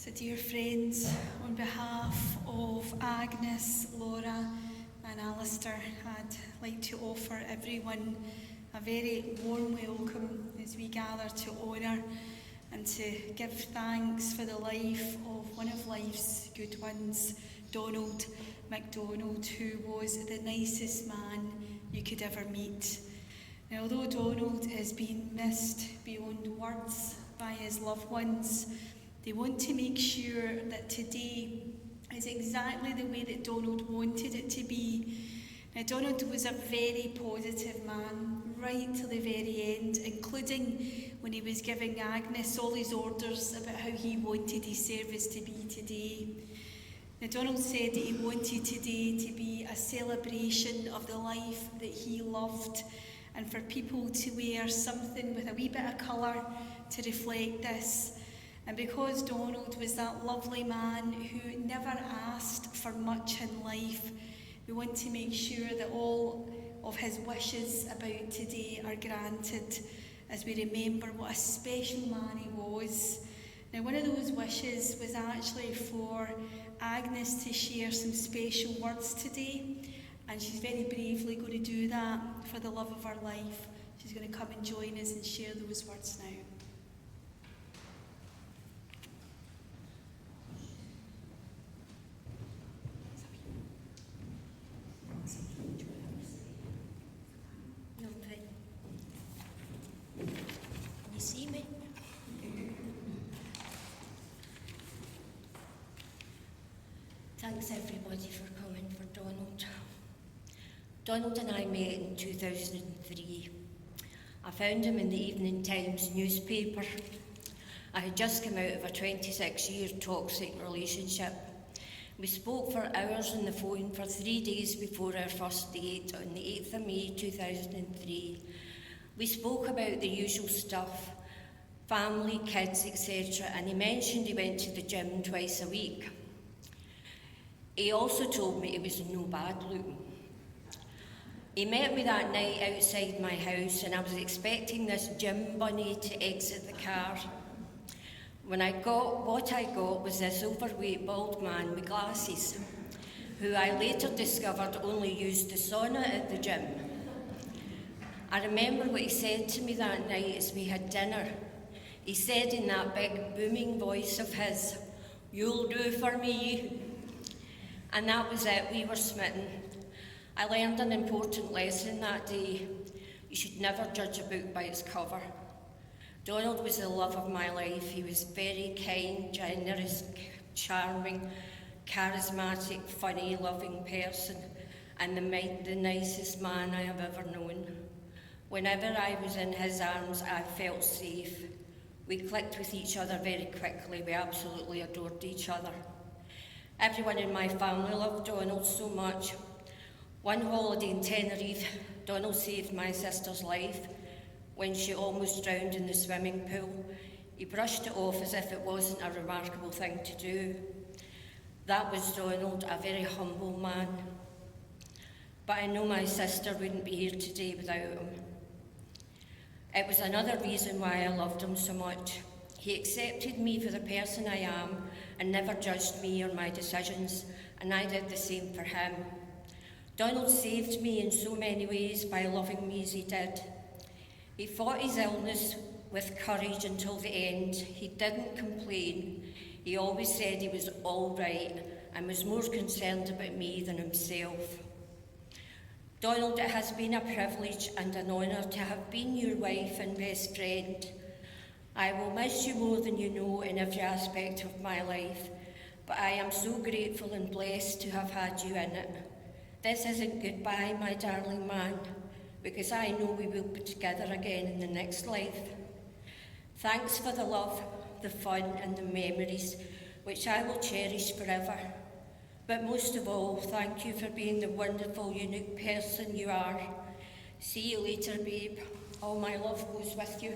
So dear friends, on behalf of Agnes, Laura and Alistair, I'd like to offer everyone a very warm welcome as we gather to honour and to give thanks for the life of one of life's good ones, Donald Macdonald, who was the nicest man you could ever meet. Now, although Donald has been missed beyond words by his loved ones, they want to make sure that today is exactly the way that Donald wanted it to be. Now, Donald was a very positive man right till the very end, including when he was giving Agnes all his orders about how he wanted his service to be today. Now, Donald said that he wanted today to be a celebration of the life that he loved, and for people to wear something with a wee bit of colour to reflect this. And because Donald was that lovely man who never asked for much in life, we want to make sure that all of his wishes about today are granted as we remember what a special man he was. Now, one of those wishes was actually for Agnes to share some special words today, and she's very bravely going to do that for the love of her life. She's going to come and join us and share those words now. Can you see me? Thanks everybody for coming for Donald. Donald and I met in 2003. I found him in the Evening Times newspaper. I had just come out of a 26-year toxic relationship. We spoke for hours on the phone for 3 days before our first date on the 8th of May 2003. We spoke about the usual stuff, family, kids, etc., and he mentioned he went to the gym twice a week. He also told me he was no bad looking. He met me that night outside my house, and I was expecting this gym bunny to exit the car. What I got was this overweight bald man with glasses, who I later discovered only used the sauna at the gym. I remember what he said to me that night as we had dinner. He said in that big booming voice of his, "You'll do for me." And that was it, we were smitten. I learned an important lesson that day. You should never judge a book by its cover. Donald was the love of my life. He was very kind, generous, charming, charismatic, funny, loving person, and the nicest man I have ever known. Whenever I was in his arms, I felt safe. We clicked with each other very quickly. We absolutely adored each other. Everyone in my family loved Donald so much. One holiday in Tenerife, Donald saved my sister's life when she almost drowned in the swimming pool. He brushed it off as if it wasn't a remarkable thing to do. That was Donald, a very humble man. But I know my sister wouldn't be here today without him. It was another reason why I loved him so much. He accepted me for the person I am and never judged me or my decisions, and I did the same for him. Donald saved me in so many ways by loving me as he did. He fought his illness with courage until the end. He didn't complain. He always said he was all right and was more concerned about me than himself. Donald, it has been a privilege and an honour to have been your wife and best friend. I will miss you more than you know in every aspect of my life, but I am so grateful and blessed to have had you in it. This isn't goodbye, my darling man, because I know we will be together again in the next life. Thanks for the love, the fun and the memories, which I will cherish forever. But most of all, thank you for being the wonderful, unique person you are. See you later, babe. All my love goes with you.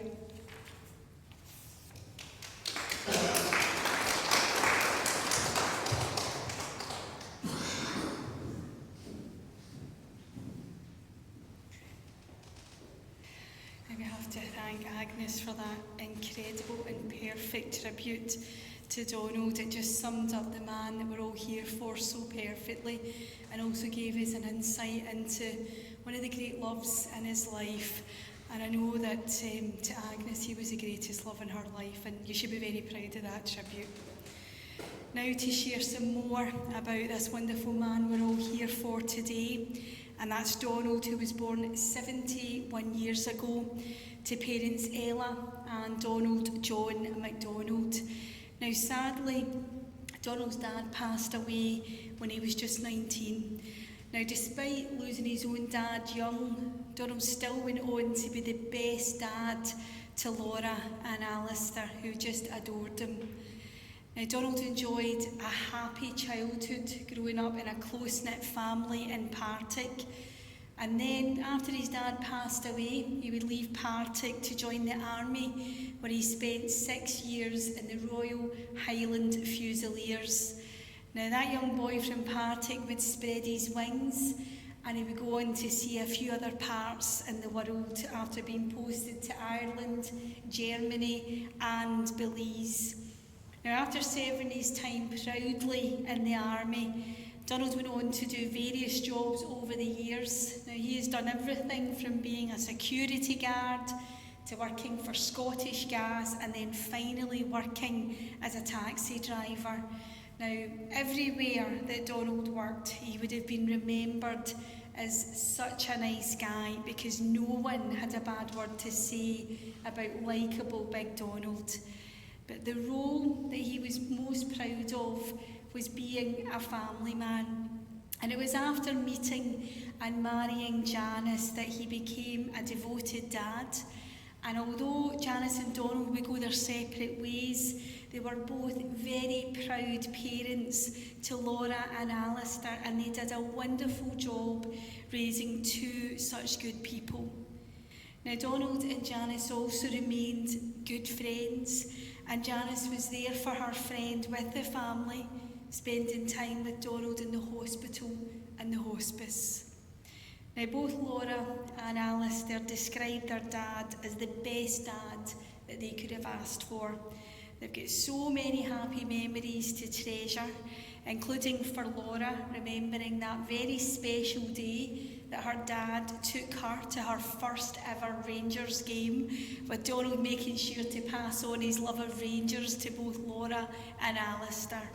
We have to thank Agnes for that incredible and perfect tribute to Donald. It just summed up the man that we're all here for so perfectly, and also gave us an insight into one of the great loves in his life. And I know that to Agnes, he was the greatest love in her life, and you should be very proud of that tribute. Now to share some more about this wonderful man we're all here for today, and that's Donald, who was born 71 years ago to parents Ella and Donald John Macdonald. Now sadly, Donald's dad passed away when he was just 19. Now despite losing his own dad young, Donald still went on to be the best dad to Laura and Alistair, who just adored him. Now Donald enjoyed a happy childhood growing up in a close-knit family in Partick. And then after his dad passed away, he would leave Partick to join the army, where he spent 6 years in the Royal Highland Fusiliers. Now that young boy from Partick would spread his wings, and he would go on to see a few other parts in the world after being posted to Ireland, Germany and Belize. Now after serving his time proudly in the army, Donald went on to do various jobs over the years. Now he has done everything from being a security guard to working for Scottish Gas, and then finally working as a taxi driver. Now, everywhere that Donald worked, he would have been remembered as such a nice guy, because no one had a bad word to say about likeable Big Donald. But the role that he was most proud of was being a family man. And it was after meeting and marrying Janice that he became a devoted dad. And although Janice and Donald would go their separate ways, they were both very proud parents to Laura and Alistair, and they did a wonderful job raising two such good people. Now Donald and Janice also remained good friends, and Janice was there for her friend with the family, spending time with Donald in the hospital and the hospice. Now both Laura and Alistair described their dad as the best dad that they could have asked for. They've got so many happy memories to treasure, including for Laura, remembering that very special day that her dad took her to her first ever Rangers game, with Donald making sure to pass on his love of Rangers to both Laura and Alistair.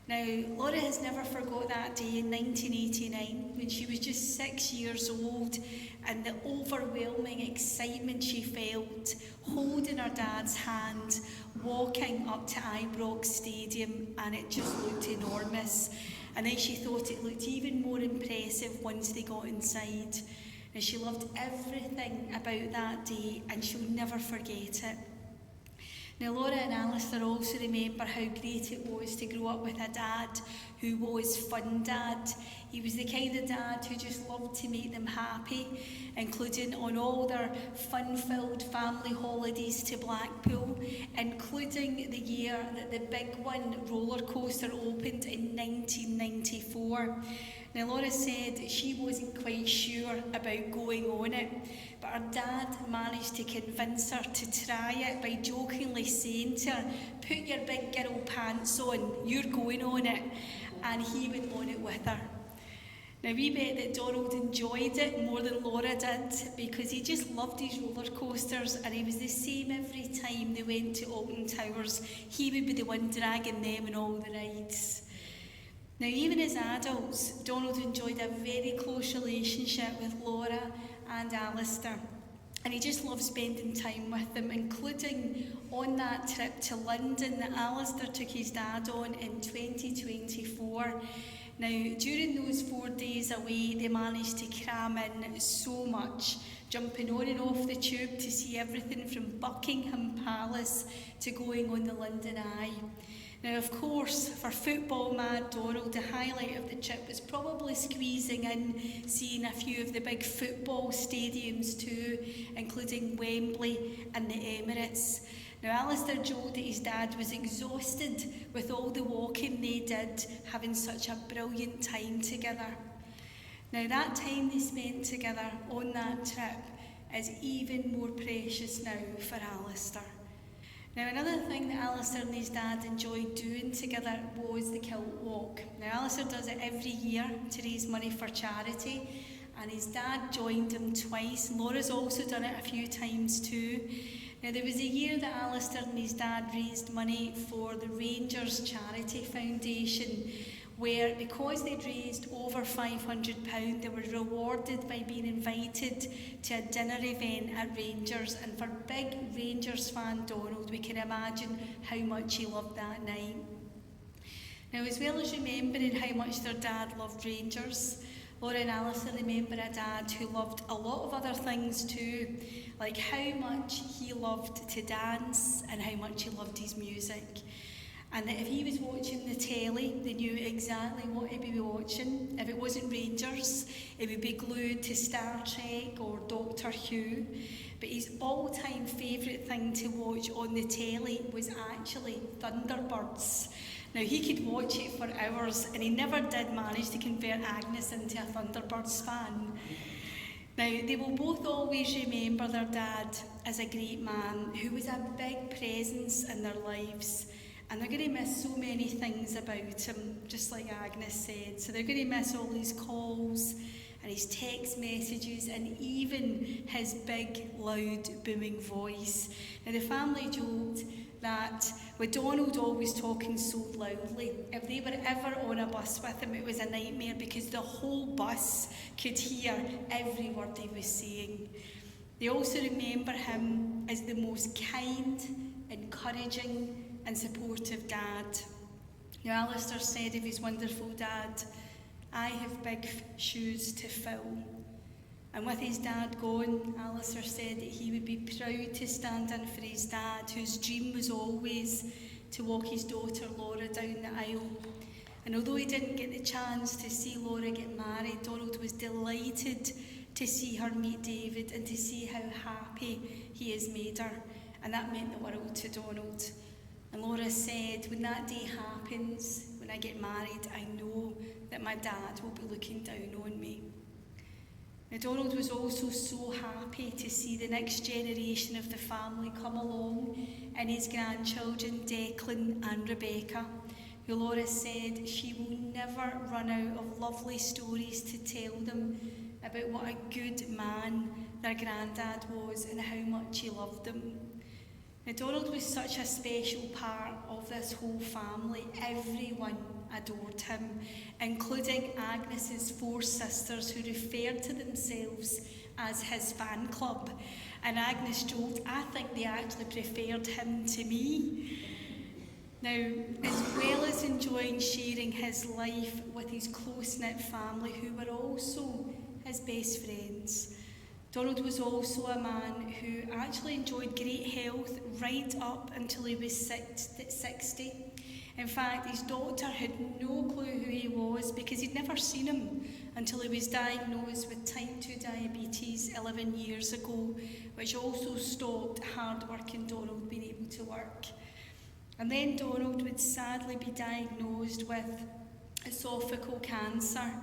Now, Laura has never forgot that day in 1989 when she was just 6 years old, and the overwhelming excitement she felt holding her dad's hand, walking up to Ibrox Stadium, and it just looked enormous. And then she thought it looked even more impressive once they got inside. And she loved everything about that day, and she'll never forget it. Now Laura and Alistair also remember how great it was to grow up with a dad who was fun dad. He was the kind of dad who just loved to make them happy, including on all their fun-filled family holidays to Blackpool, including the year that the Big One roller coaster opened in 1994. Now Laura said she wasn't quite sure about going on it, but her dad managed to convince her to try it by jokingly saying to her, "Put your big girl pants on, you're going on it," and he went on it with her. Now we bet that Donald enjoyed it more than Laura did, because he just loved his roller coasters, and he was the same every time they went to Alton Towers. He would be the one dragging them on all the rides. Now even as adults, Donald enjoyed a very close relationship with Laura and Alistair, and he just loved spending time with them, including on that trip to London that Alistair took his dad on in 2024. Now, during those 4 days away, they managed to cram in so much, jumping on and off the tube to see everything from Buckingham Palace to going on the London Eye. Now, of course, for football mad Donald, the highlight of the trip was probably squeezing in, seeing a few of the big football stadiums too, including Wembley and the Emirates. Now, Alistair joked that his dad was exhausted with all the walking they did, having such a brilliant time together. Now, that time they spent together on that trip is even more precious now for Alistair. Now, another thing that Alistair and his dad enjoyed doing together was the kilt walk. Now, Alistair does it every year to raise money for charity, and his dad joined him twice. Laura's also done it a few times too. Now, there was a year that Alistair and his dad raised money for the Rangers Charity Foundation, where, because they'd raised over £500, they were rewarded by being invited to a dinner event at Rangers. And for big Rangers fan Donald, we can imagine how much he loved that night. Now, as well as remembering how much their dad loved Rangers, Laura and Alistair remember a dad who loved a lot of other things too, like how much he loved to dance and how much he loved his music. And that if he was watching the telly, they knew exactly what he'd be watching. If it wasn't Rangers, it would be glued to Star Trek or Doctor Who. But his all-time favourite thing to watch on the telly was actually Thunderbirds. Now, he could watch it for hours, and he never did manage to convert Agnes into a Thunderbirds fan. Now, they will both always remember their dad as a great man who was a big presence in their lives. And they're going to miss so many things about him, just like Agnes said. So they're going to miss all his calls and his text messages and even his big, loud, booming voice. Now, the family joked that with Donald always talking so loudly, if they were ever on a bus with him, it was a nightmare because the whole bus could hear every word he was saying. They also remember him as the most kind, encouraging, and supportive dad. Now, Alistair said of his wonderful dad, "I have big shoes to fill." And with his dad gone, Alistair said that he would be proud to stand in for his dad, whose dream was always to walk his daughter Laura down the aisle. And although he didn't get the chance to see Laura get married, Donald was delighted to see her meet David and to see how happy he has made her. And that meant the world to Donald. And Laura said, "When that day happens, when I get married, I know that my dad will be looking down on me." Now, Donald was also so happy to see the next generation of the family come along, and his grandchildren, Declan and Rebecca, who Laura said she will never run out of lovely stories to tell them about what a good man their granddad was and how much he loved them. Now, Donald was such a special part of this whole family. Everyone adored him, including Agnes's 4 sisters, who referred to themselves as his fan club. And Agnes joked, "I think they actually preferred him to me." Now, as well as enjoying sharing his life with his close-knit family, who were also his best friends, Donald was also a man who actually enjoyed great health right up until he was 60. In fact, his doctor had no clue who he was because he'd never seen him until he was diagnosed with type 2 diabetes 11 years ago, which also stopped hard-working Donald being able to work. And then Donald would sadly be diagnosed with esophageal cancer,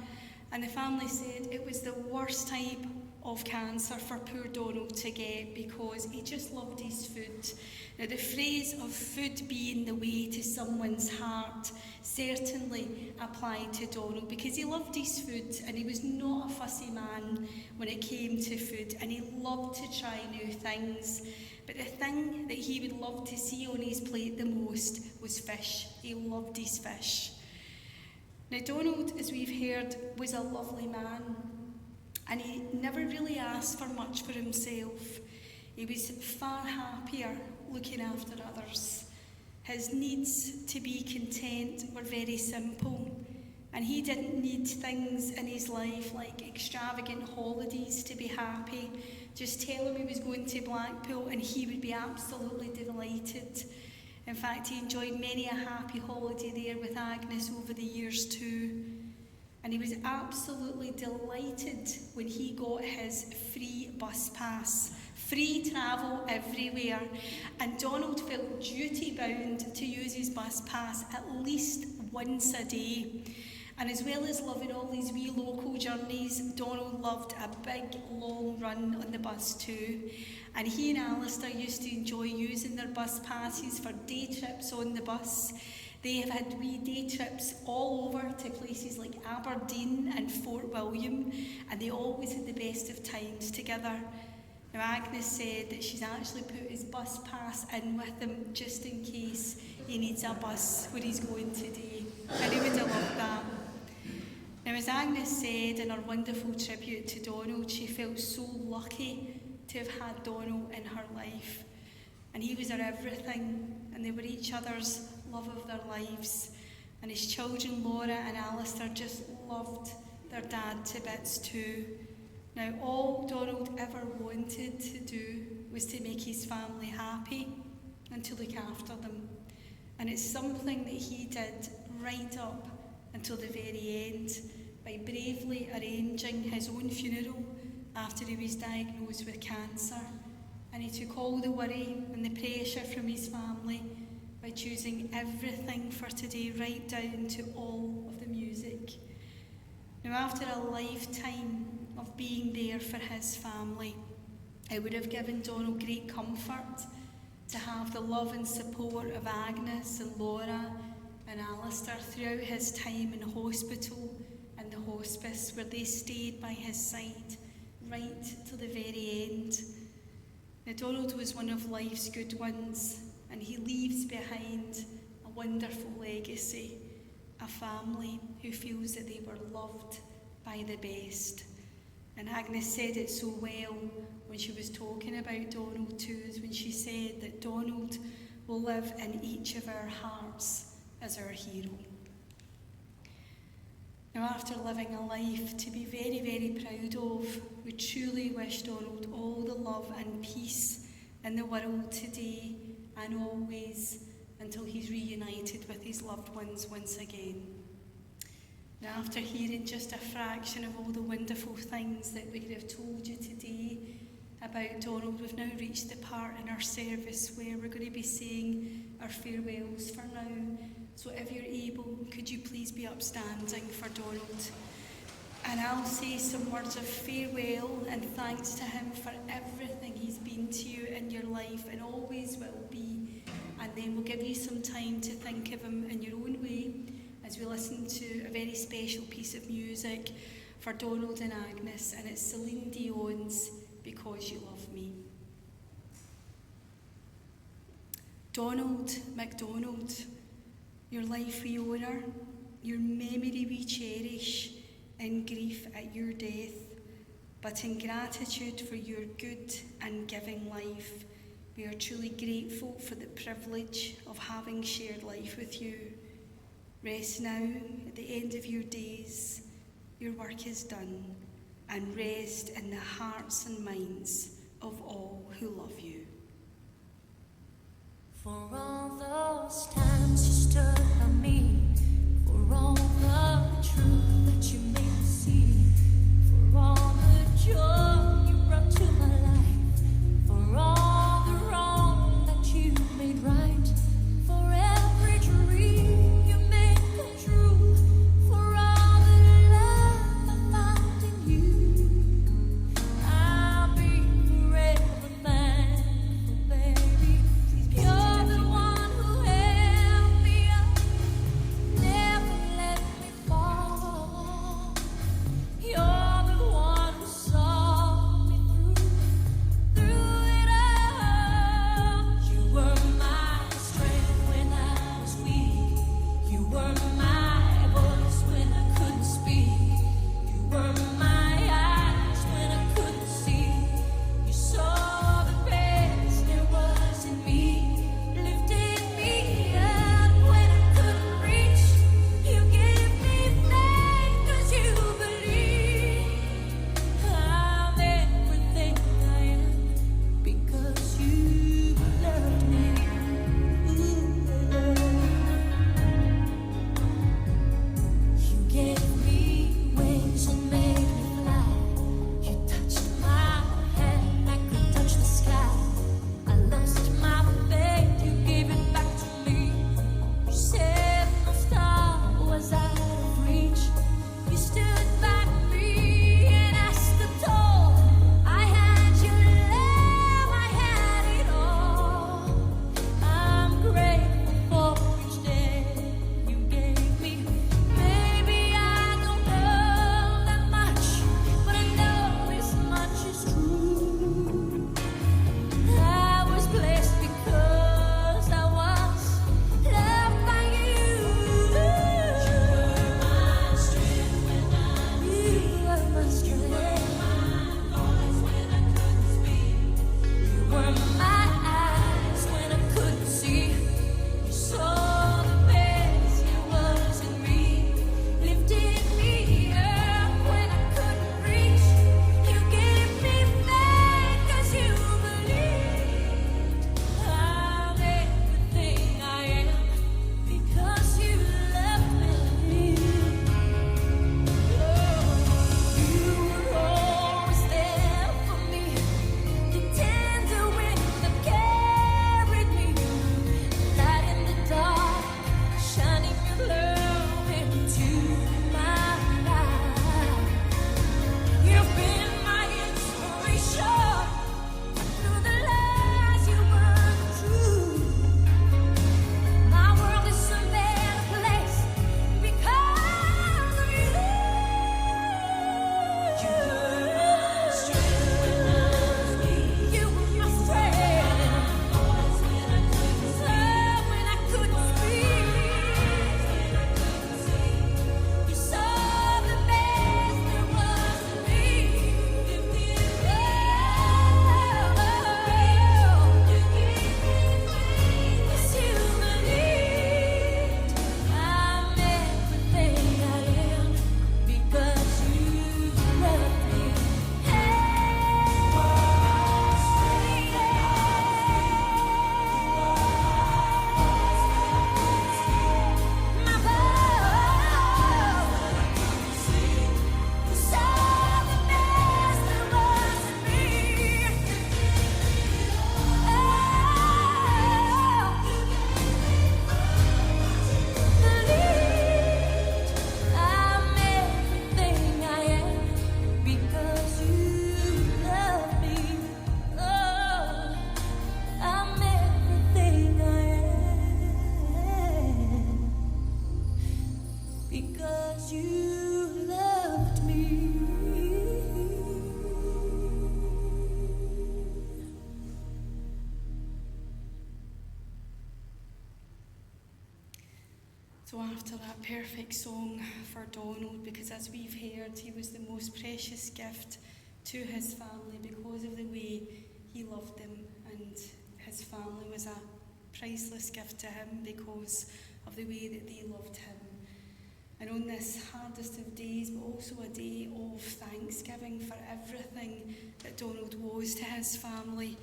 and the family said it was the worst type of cancer for poor Donald to get because he just loved his food. Now, the phrase of food being the way to someone's heart certainly applied to Donald because he loved his food and he was not a fussy man when it came to food, and he loved to try new things. But the thing that he would love to see on his plate the most was fish. He loved his fish. Now, Donald, as we've heard, was a lovely man, and he never really asked for much for himself. He was far happier looking after others. His needs to be content were very simple, and he didn't need things in his life like extravagant holidays to be happy. Just tell him he was going to Blackpool and he would be absolutely delighted. In fact, he enjoyed many a happy holiday there with Agnes over the years too. And he was absolutely delighted when he got his free bus pass. Free travel everywhere. And Donald felt duty-bound to use his bus pass at least once a day. And as well as loving all these wee local journeys, Donald loved a big, long run on the bus too. And he and Alistair used to enjoy using their bus passes for day trips on the bus. They have had wee day trips all over to places like Aberdeen and Fort William, and they always had the best of times together. Now Agnes said that she's actually put his bus pass in with him just in case he needs a bus where he's going today. And he would have loved that. Now, as Agnes said in her wonderful tribute to Donald, she felt so lucky to have had Donald in her life. And he was her everything, and they were each other's love of their lives. And his children, Laura and Alistair, just loved their dad to bits too. Now, all Donald ever wanted to do was to make his family happy and to look after them. And it's something that he did right up until the very end, by bravely arranging his own funeral after he was diagnosed with cancer. And he took all the worry and the pressure from his family by choosing everything for today, right down to all of the music. Now, after a lifetime of being there for his family, it would have given Donald great comfort to have the love and support of Agnes and Laura and Alistair throughout his time in hospital and the hospice, where they stayed by his side right to the very end. Now, Donald was one of life's good ones, and he leaves behind a wonderful legacy, a family who feels that they were loved by the best. And Agnes said it so well when she was talking about Donald too, when she said that Donald will live in each of our hearts as our hero. Now, after living a life to be very, very proud of, we truly wish Donald all the love and peace in the world today and always, until he's reunited with his loved ones once again. Now, after hearing just a fraction of all the wonderful things that we could have told you today about Donald, we've now reached the part in our service where we're going to be saying our farewells for now. So if you're able, could you please be upstanding for Donald? And I'll say some words of farewell and thanks to him for everything he's been to you in your life and always will be. And then we'll give you some time to think of him in your own way as we listen to a very special piece of music for Donald and Agnes, and it's Celine Dion's Because You Love Me. Donald Macdonald, your life we honour, your memory we cherish in grief at your death, but in gratitude for your good and giving life, we are truly grateful for the privilege of having shared life with you. Rest now at the end of your days, your work is done, and rest in the hearts and minds of all who love you. For all those times you stood by me, for all the truth that you made me see, for all the joy you brought to my life, for all the wrong that you made right, for every dream you made come true, for all the love I found in you, I'll be forever thankful, baby. You're the one who So after that perfect song for Donald, because as we've heard, he was the most precious gift to his family because of the way he loved them, and his family was a priceless gift to him because of the way that they loved him. And on this hardest of days, but also a day of thanksgiving for everything that Donald was to his family,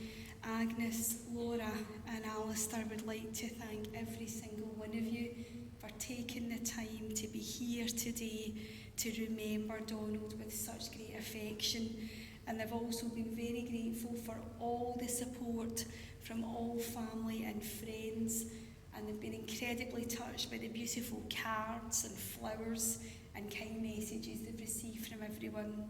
Agnes, Laura and Alistair would like to thank every single one of you for taking the time to be here today to remember Donald with such great affection. And they've also been very grateful for all the support from all family and friends, and they've been incredibly touched by the beautiful cards and flowers and kind messages they've received from everyone.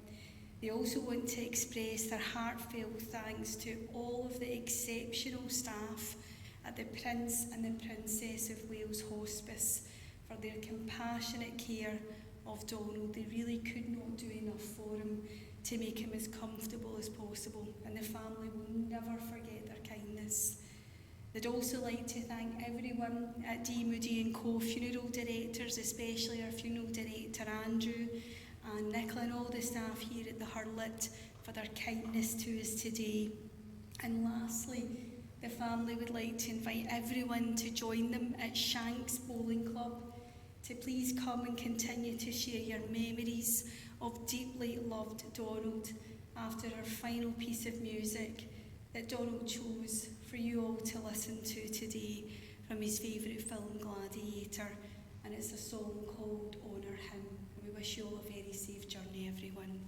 They also want to express their heartfelt thanks to all of the exceptional staff at the Prince and the Princess of Wales Hospice for their compassionate care of Donald. They really could not do enough for him to make him as comfortable as possible, and the family will never forget their kindness. They'd also like to thank everyone at D. Moody & Co. funeral directors, especially our funeral director Andrew and Nicola and all the staff here at the Hurlet for their kindness to us today. And lastly, the family would like to invite everyone to join them at Shanks Bowling Club to please come and continue to share your memories of deeply loved Donald after our final piece of music that Donald chose for you all to listen to today from his favourite film Gladiator, and it's a song called Honour Him. And we wish you all a very safe journey, everyone.